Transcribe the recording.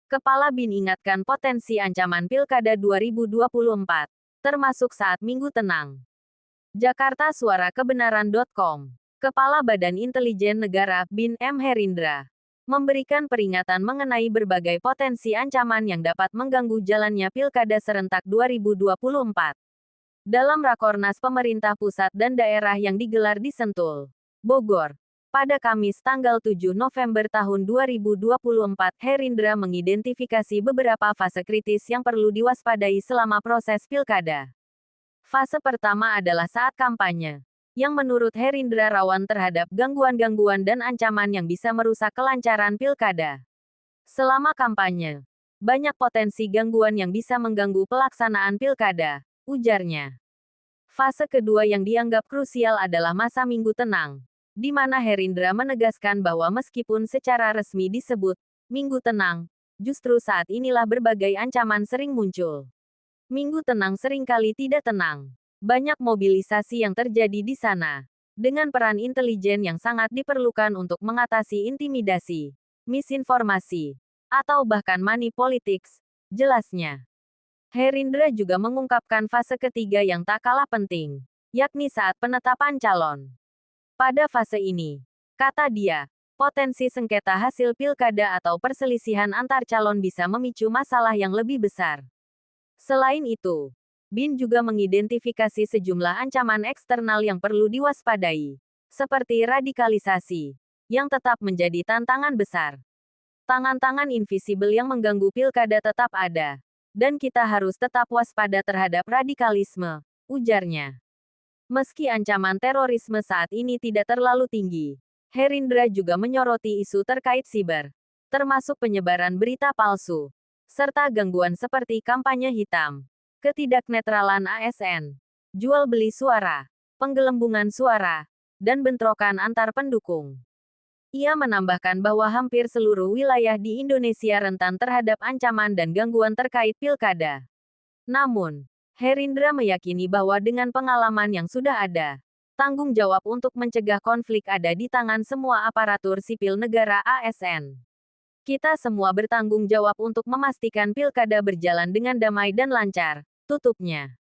Kepala BIN ingatkan potensi ancaman Pilkada 2024, termasuk saat Minggu tenang. Jakarta Suara Kebenaran.com. Kepala Badan Intelijen Negara, BIN M. Herindra, memberikan peringatan mengenai berbagai potensi ancaman yang dapat mengganggu jalannya Pilkada serentak 2024. Dalam Rakornas Pemerintah Pusat dan Daerah yang digelar di Sentul, Bogor, pada Kamis tanggal 7 November tahun 2024, Herindra mengidentifikasi beberapa fase kritis yang perlu diwaspadai selama proses pilkada. Fase pertama adalah saat kampanye, yang menurut Herindra rawan terhadap gangguan-gangguan dan ancaman yang bisa merusak kelancaran pilkada. Selama kampanye, banyak potensi gangguan yang bisa mengganggu pelaksanaan pilkada, ujarnya. Fase kedua yang dianggap krusial adalah masa Minggu tenang, di mana Herindra menegaskan bahwa meskipun secara resmi disebut Minggu tenang, justru saat inilah berbagai ancaman sering muncul. Minggu tenang seringkali tidak tenang. Banyak mobilisasi yang terjadi di sana, dengan peran intelijen yang sangat diperlukan untuk mengatasi intimidasi, misinformasi, atau bahkan money politics, jelasnya. Herindra juga mengungkapkan fase ketiga yang tak kalah penting, yakni saat penetapan calon. Pada fase ini, kata dia, potensi sengketa hasil pilkada atau perselisihan antar calon bisa memicu masalah yang lebih besar. Selain itu, BIN juga mengidentifikasi sejumlah ancaman eksternal yang perlu diwaspadai, seperti radikalisasi, yang tetap menjadi tantangan besar. Tangan-tangan invisible yang mengganggu pilkada tetap ada, dan kita harus tetap waspada terhadap radikalisme, ujarnya. Meski ancaman terorisme saat ini tidak terlalu tinggi, Herindra juga menyoroti isu terkait siber, termasuk penyebaran berita palsu, serta gangguan seperti kampanye hitam, ketidaknetralan ASN, jual beli suara, penggelembungan suara, dan bentrokan antar pendukung. Ia menambahkan bahwa hampir seluruh wilayah di Indonesia rentan terhadap ancaman dan gangguan terkait pilkada. Namun, Herindra meyakini bahwa dengan pengalaman yang sudah ada, tanggung jawab untuk mencegah konflik ada di tangan semua aparatur sipil negara ASN. Kita semua bertanggung jawab untuk memastikan pilkada berjalan dengan damai dan lancar, tutupnya.